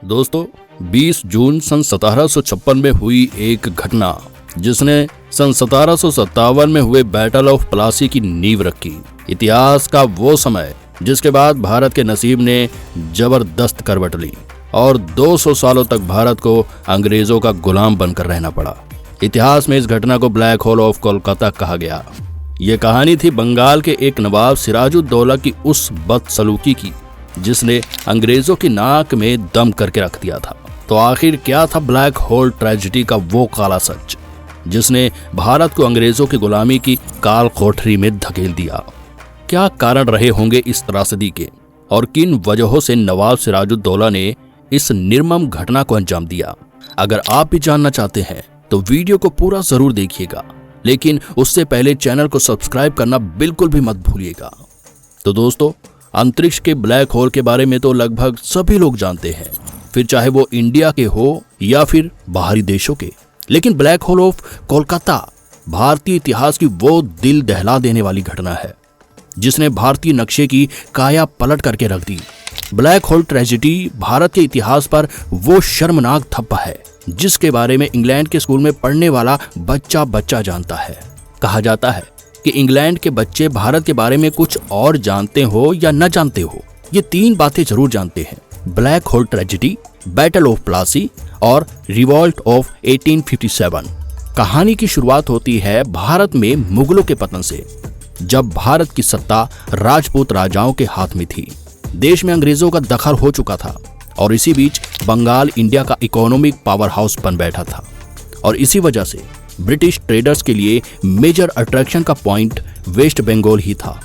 दोस्तों 20 जून सन 1756 में हुई एक घटना जिसने सन 1757 में हुए बैटल ऑफ प्लासी की नींव रखी। इतिहास का वो समय जिसके बाद भारत के नसीब ने जबरदस्त करवट ली और 200 सालों तक भारत को अंग्रेजों का गुलाम बनकर रहना पड़ा। इतिहास में इस घटना को ब्लैक होल ऑफ कोलकाता कहा गया। ये कहानी थी बंगाल के एक नवाब सिराजुद्दौला की उस बदसलूकी की जिसने अंग्रेजों की नाक में दम करके रख दिया था। तो आखिर क्या था ब्लैक होल ट्रेजेडी का वो काला सच जिसने भारत को अंग्रेजों की गुलामी की काल कोठरी में धकेल दिया? क्या कारण रहे होंगे इस त्रासदी के और किन वजहों से नवाब सिराजुद्दौला ने इस निर्मम घटना को अंजाम दिया? अगर आप भी जानना चाहते हैं तो वीडियो को पूरा जरूर देखिएगा, लेकिन उससे पहले चैनल को सब्सक्राइब करना बिल्कुल भी मत भूलिएगा। तो दोस्तों, अंतरिक्ष के ब्लैक होल के बारे में तो लगभग सभी लोग जानते हैं, फिर चाहे वो इंडिया के हो या फिर बाहरी देशों के। लेकिन ब्लैक होल ऑफ कोलकाता भारतीय इतिहास की वो दिल दहला देने वाली घटना है जिसने भारतीय नक्शे की काया पलट करके रख दी। ब्लैक होल ट्रेजेडी भारत के इतिहास पर वो शर्मनाक धब्बा है जिसके बारे में इंग्लैंड के स्कूल में पढ़ने वाला बच्चा जानता है। कहा जाता है कि इंग्लैंड के बच्चे भारत के बारे में कुछ और जानते हो या न जानते हो, ये 3 बातें जरूर जानते हैं: black hole tragedy, battle of Plassey और रिवॉल्ट ऑफ 1857। कहानी की शुरुआत होती है भारत में मुगलों के पतन से, जब भारत की सत्ता राजपूत राजाओं के हाथ में थी। देश में अंग्रेजों का दखल हो चुका था और इसी बीच बंगाल इंडिया का इकोनॉमिक पावर हाउस बन बैठा था और इसी वजह से ब्रिटिश ट्रेडर्स के लिए मेजर अट्रैक्शन का पॉइंट वेस्ट बंगाल ही था।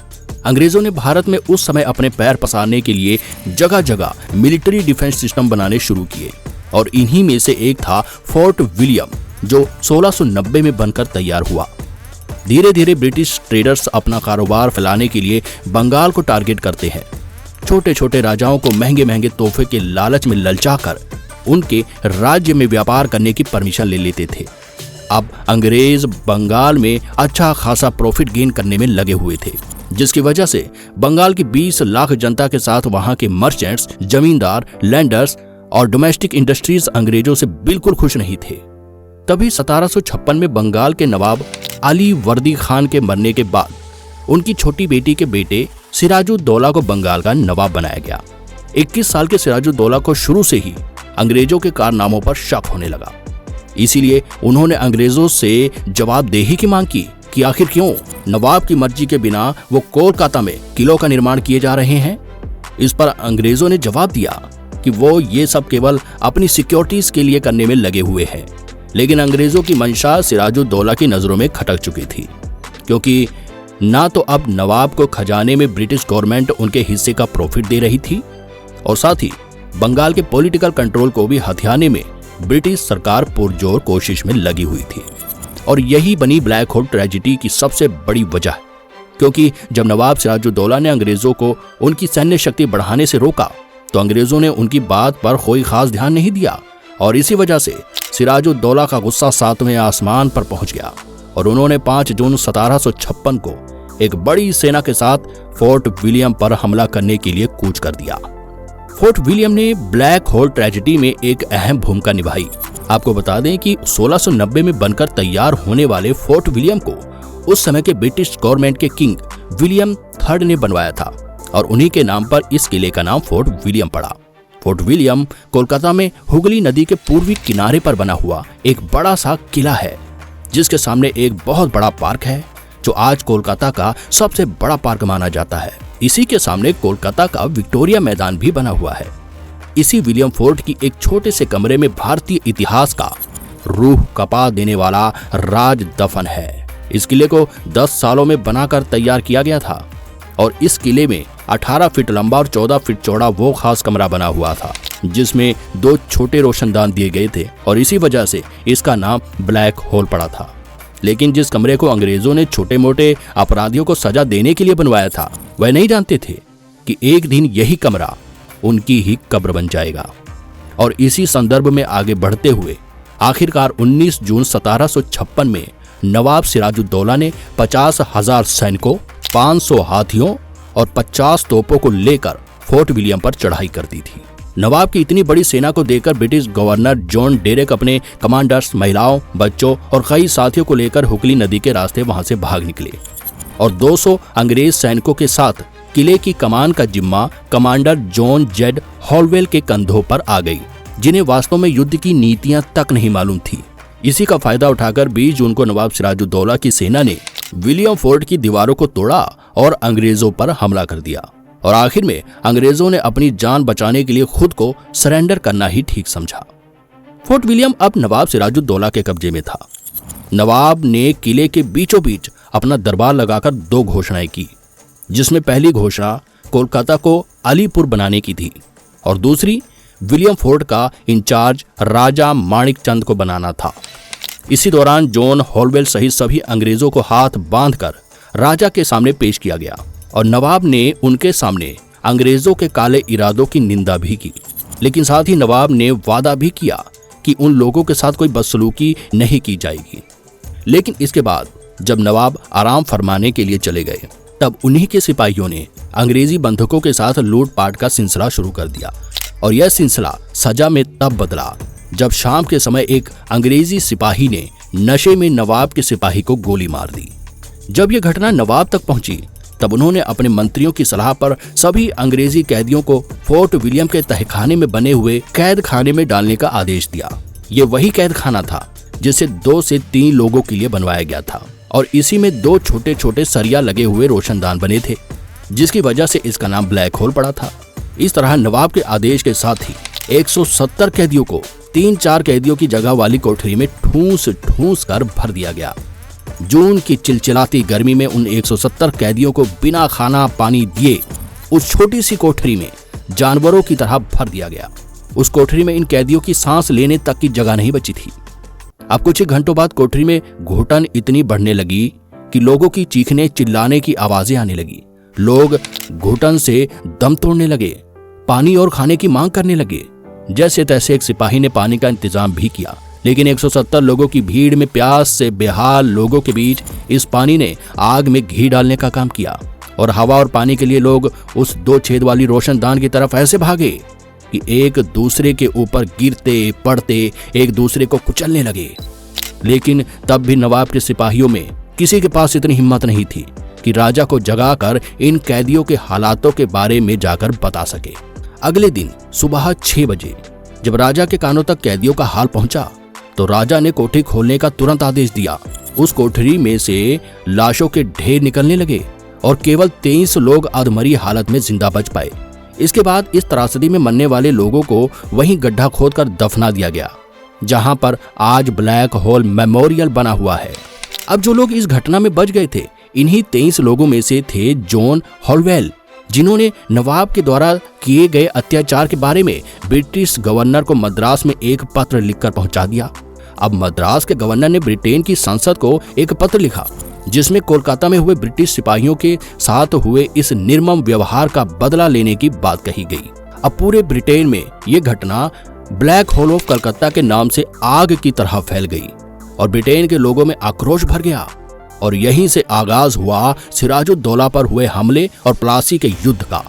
अंग्रेजों ने भारत में उस समय अपने पैर पसारने के लिए जगह जगह मिलिट्री डिफेंस सिस्टम बनाने शुरू किए और इन्हीं में से एक था फोर्ट विलियम, जो 1690 में बनकर तैयार हुआ। धीरे धीरे ब्रिटिश ट्रेडर्स अपना कारोबार फैलाने के लिए बंगाल को टारगेट करते हैं। छोटे छोटे राजाओं को महंगे महंगे तोहफे के लालच में ललचाकर उनके राज्य में व्यापार करने की परमिशन ले लेते थे। अब अंग्रेज बंगाल में अच्छा खासा प्रॉफिट गेन करने में लगे हुए थे, जिसकी वजह से बंगाल की 20 लाख जनता के साथ वहां के मर्चेंट्स, जमींदार, लैंडर्स और डोमेस्टिक इंडस्ट्रीज अंग्रेजों से बिल्कुल खुश नहीं थे। तभी 1756 में बंगाल के नवाब अली वर्दी खान के मरने के बाद उनकी छोटी बेटी के बेटे सिराजुद्दौला को बंगाल का नवाब बनाया गया। 21 साल के सिराजुद्दौला को शुरू से ही अंग्रेजों के कारनामों पर शक होने लगा। इसीलिए उन्होंने अंग्रेजों से जवाबदेही की मांग की कि आखिर क्यों नवाब की मर्जी के बिना वो कोलकाता में किलों का निर्माण किए जा रहे हैं। इस पर अंग्रेजों ने जवाब दिया कि वो ये सब केवल अपनी सिक्योरिटीज के लिए करने में लगे हुए हैं। लेकिन अंग्रेजों की मंशा सिराजुद्दौला की नजरों में खटक चुकी थी, क्योंकि ना तो अब नवाब को खजाने में ब्रिटिश गवर्नमेंट उनके हिस्से का प्रॉफिट दे रही थी और साथ ही बंगाल के पॉलिटिकल कंट्रोल को भी हथियाने में ब्रिटिश सरकार पुरजोर कोशिश में लगी हुई थी। और यही बनी ब्लैक होल ट्रेजेडी की सबसे बड़ी वजह, क्योंकि जब नवाब सिराजुद्दौला ने अंग्रेजों को उनकी सैन्य शक्ति बढ़ाने से रोका तो अंग्रेजों ने उनकी बात पर कोई खास ध्यान नहीं दिया और इसी वजह से सिराजुद्दौला का गुस्सा 7वें आसमान पर पहुंच गया और उन्होंने 5 जून 1756 को एक बड़ी सेना के साथ फोर्ट विलियम पर हमला करने के लिए कूच कर दिया। फोर्ट विलियम ने ब्लैक होल ट्रेजेडी में एक अहम भूमिका निभाई। आपको बता दें कि 1690 में बनकर तैयार होने वाले फोर्ट विलियम को उस समय के ब्रिटिश गवर्नमेंट के किंग विलियम III ने बनवाया था और उन्हीं के नाम पर इस किले का नाम फोर्ट विलियम पड़ा। फोर्ट विलियम कोलकाता में हुगली नदी के पूर्वी किनारे पर बना हुआ एक बड़ा सा किला है, जिसके सामने एक बहुत बड़ा पार्क है जो आज कोलकाता का सबसे बड़ा पार्क माना जाता है। इसी के सामने कोलकाता का विक्टोरिया मैदान भी बना हुआ है। इसी विलियम फोर्ट की एक छोटे से कमरे में भारतीय इतिहास का रूह कपा देने वाला राज दफन है। इस किले को 10 सालों में बनाकर तैयार किया गया था और इस किले में 18 फीट लंबा और 14 फीट चौड़ा वो खास कमरा बना हुआ था जिसमें 2 छोटे रोशनदान दिए गए थे और इसी वजह से इसका नाम ब्लैक होल पड़ा था। लेकिन जिस कमरे को अंग्रेजों ने छोटे मोटे अपराधियों को सजा देने के लिए बनवाया था, वह नहीं जानते थे कि एक दिन यही कमरा उनकी ही कब्र बन जाएगा। और इसी संदर्भ में आगे बढ़ते हुए आखिरकार 19 जून 1756 में नवाब सिराजुद्दौला ने 50,000 सैनिकों, 500 हाथियों और 50 तोपों को लेकर फोर्ट विलियम पर चढ़ाई कर दी थी। नवाब की इतनी बड़ी सेना को देखकर ब्रिटिश गवर्नर जॉन डेरेक अपने कमांडर्स, महिलाओं, बच्चों और कई साथियों को लेकर हुगली नदी के रास्ते वहां से भाग निकले और 200 अंग्रेज सैनिकों के साथ किले की कमान का जिम्मा कमांडर जॉन जेड हॉलवेल के कंधों पर आ गई, जिन्हें वास्तव में युद्ध की नीतियां तक नहीं मालूम थी। इसी का फायदा उठाकर 20 जून को नवाब सिराजुद्दौला की सेना ने विलियम फोर्ट की दीवारों को तोड़ा और अंग्रेजों पर हमला कर दिया और आखिर में अंग्रेजों ने अपनी जान बचाने के लिए खुद को सरेंडर करना ही ठीक समझा। फोर्ट विलियम अब नवाब सिराजुद्दौला के कब्जे में था। नवाब ने किले के बीचों बीच अपना दरबार लगाकर 2 घोषणाएं की, जिसमें पहली घोषणा कोलकाता को अलीपुर बनाने की थी और दूसरी विलियम फोर्ट का इंचार्ज राजा माणिक चंद को बनाना था। इसी दौरान जॉन हॉलवेल सहित सभी अंग्रेजों को हाथ बांधकर राजा के सामने पेश किया गया और नवाब ने उनके सामने अंग्रेजों के काले इरादों की निंदा भी की, लेकिन साथ ही नवाब ने वादा भी किया कि उन लोगों के साथ कोई बदसलूकी नहीं की जाएगी। लेकिन इसके बाद जब नवाब आराम फरमाने के लिए चले गए, तब उन्हीं के सिपाहियों ने अंग्रेजी बंधकों के साथ लूटपाट का सिलसिला शुरू कर दिया और यह सिलसिला सजा में तब बदला जब शाम के समय एक अंग्रेजी सिपाही ने नशे में नवाब के सिपाही को गोली मार दी। जब यह घटना नवाब तक पहुंची, तब उन्होंने अपने मंत्रियों की सलाह पर सभी अंग्रेजी कैदियों को फोर्ट विलियम के तहखाने में बने हुए कैद खाने में डालने का आदेश दिया। ये वही कैद खाना था जिसे 2 से 3 लोगों के लिए बनवाया गया था और इसी में 2 छोटे छोटे सरिया लगे हुए रोशनदान बने थे, जिसकी वजह से इसका नाम ब्लैक होल पड़ा था। इस तरह नवाब के आदेश के साथ ही 170 कैदियों को 3-4 कैदियों की जगह वाली कोठरी में ठूस ठूस कर भर दिया गया। जून की चिलचिलाती गर्मी में उन 170 कैदियों को बिना खाना पानी दिए उस छोटी सी कोठरी में जानवरों की तरह भर दिया गया। उस कोठरी में इन कैदियों की सांस लेने तक की जगह नहीं बची थी। अब कुछ ही घंटों बाद कोठरी में घुटन इतनी बढ़ने लगी कि लोगों की चीखने चिल्लाने की आवाजें आने लगी। लोग घुटन से दम तोड़ने लगे, पानी और खाने की मांग करने लगे। जैसे तैसे एक सिपाही ने पानी का इंतजाम भी किया, लेकिन 170 लोगों की भीड़ में प्यास से बेहाल लोगों के बीच इस पानी ने आग में घी डालने का काम किया और हवा और पानी के लिए लोग उस 2 छेद वाली रोशनदान की तरफ ऐसे भागे कि एक दूसरे के ऊपर गिरते पड़ते एक दूसरे को कुचलने लगे। लेकिन तब भी नवाब के सिपाहियों में किसी के पास इतनी हिम्मत नहीं थी कि राजा को जगाकर इन कैदियों के हालातों के बारे में जाकर बता सके। अगले दिन सुबह 6 बजे जब राजा के कानों तक कैदियों का हाल पहुंचा, तो राजा ने कोठरी खोलने का तुरंत आदेश दिया। उस कोठरी में से लाशों के ढेर निकलने लगे और केवल 23 लोग अधमरी हालत में जिंदा बच पाए। इसके बाद इस त्रासदी में मरने वाले लोगों को वहीं गड्ढा खोदकर दफना दिया गया, जहां पर आज ब्लैक होल मेमोरियल बना हुआ है। अब जो लोग इस घटना में बच गए थे, इन्हीं 23 लोगों में से थे जॉन हॉलवेल, जिन्होंने नवाब के द्वारा किए गए अत्याचार के बारे में ब्रिटिश गवर्नर को मद्रास में एक पत्र लिखकर पहुंचा दिया। अब मद्रास के गवर्नर ने ब्रिटेन की संसद को एक पत्र लिखा, जिसमें कोलकाता में हुए ब्रिटिश सिपाहियों के साथ हुए इस निर्मम व्यवहार का बदला लेने की बात कही गई। अब पूरे ब्रिटेन में ये घटना ब्लैक होल ऑफ कलकत्ता के नाम से आग की तरह फैल गई और ब्रिटेन के लोगों में आक्रोश भर गया और यहीं से आगाज हुआ सिराजुद्दौला पर हुए हमले और प्लासी के युद्ध का,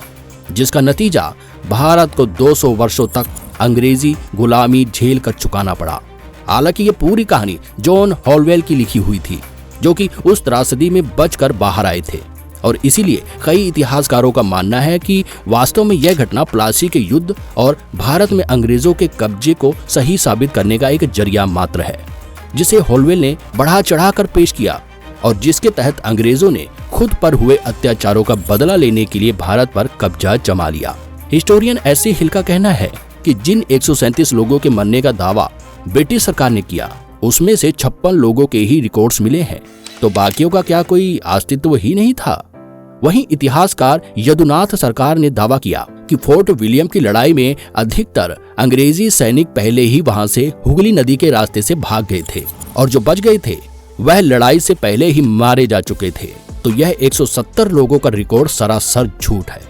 जिसका नतीजा भारत को 200 वर्षों तक अंग्रेजी गुलामी झेल कर चुकाना पड़ा। हालांकि ये पूरी कहानी जॉन हॉलवेल की लिखी हुई थी, जो कि उस त्रासदी में बचकर बाहर आए थे और इसीलिए कई इतिहासकारों का मानना है कि वास्तव में यह घटना प्लासी के युद्ध और भारत में अंग्रेजों के कब्जे को सही साबित करने का एक जरिया मात्र है, जिसे हॉलवेल ने बढ़ा चढ़ाकर पेश किया और जिसके तहत अंग्रेजों ने खुद पर हुए अत्याचारों का बदला लेने के लिए भारत पर कब्जा जमा लिया। Historian SC. हिल का कहना है कि जिन 137 लोगों के मरने का दावा ब्रिटिश सरकार ने किया, उसमें से 56 लोगों के ही रिकॉर्ड्स मिले हैं, तो बाकियों का क्या कोई अस्तित्व ही नहीं था। वहीं इतिहासकार यदुनाथ सरकार ने दावा किया कि फोर्ट विलियम की लड़ाई में अधिकतर अंग्रेजी सैनिक पहले ही वहां से हुगली नदी के रास्ते से भाग गए थे और जो बच गए थे वह लड़ाई से पहले ही मारे जा चुके थे। तो यह 170 लोगों का रिकॉर्ड सरासर झूठ है।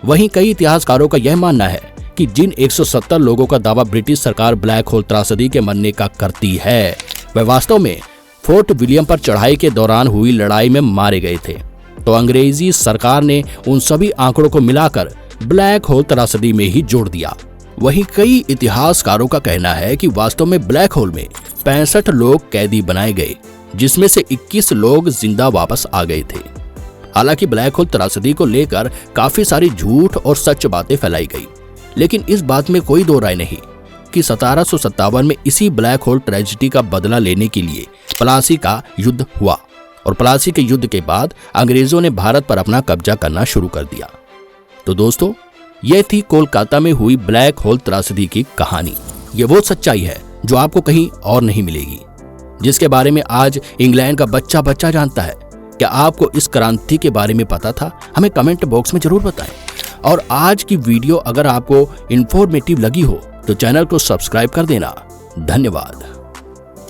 वहीं कई इतिहासकारों का यह मानना है कि जिन 170 लोगों का दावा ब्रिटिश सरकार ब्लैक होल त्रासदी के मरने का करती है, वह वास्तव में फोर्ट विलियम पर चढ़ाई के दौरान हुई लड़ाई में मारे गए थे। तो अंग्रेजी सरकार ने उन सभी आंकड़ों को मिलाकर ब्लैक होल त्रासदी में ही जोड़ दिया वहीं कई इतिहासकारों का कहना है कि वास्तव में ब्लैक होल में 65 लोग कैदी बनाए गए, जिसमें से 21 लोग जिंदा वापस आ गए थे। हालांकि ब्लैक होल त्रासदी को लेकर काफी सारी झूठ और सच बातें फैलाई गई, लेकिन इस बात में कोई दो राय नहीं कि 1757 में इसी ब्लैक होल ट्रेजेडी का बदला लेने के लिए प्लासी का युद्ध हुआ और प्लासी के युद्ध के बाद अंग्रेजों ने भारत पर अपना कब्जा करना शुरू कर दिया। तो दोस्तों, यह थी कोलकाता में हुई ब्लैक होल त्रासदी की कहानी। ये वो सच्चाई है जो आपको कहीं और नहीं मिलेगी, जिसके बारे में आज इंग्लैंड का बच्चा बच्चा जानता है। क्या आपको इस क्रांति के बारे में पता था? हमें कमेंट बॉक्स में जरूर बताएं। और आज की वीडियो अगर आपको इंफॉर्मेटिव लगी हो तो चैनल को सब्सक्राइब कर देना। धन्यवाद।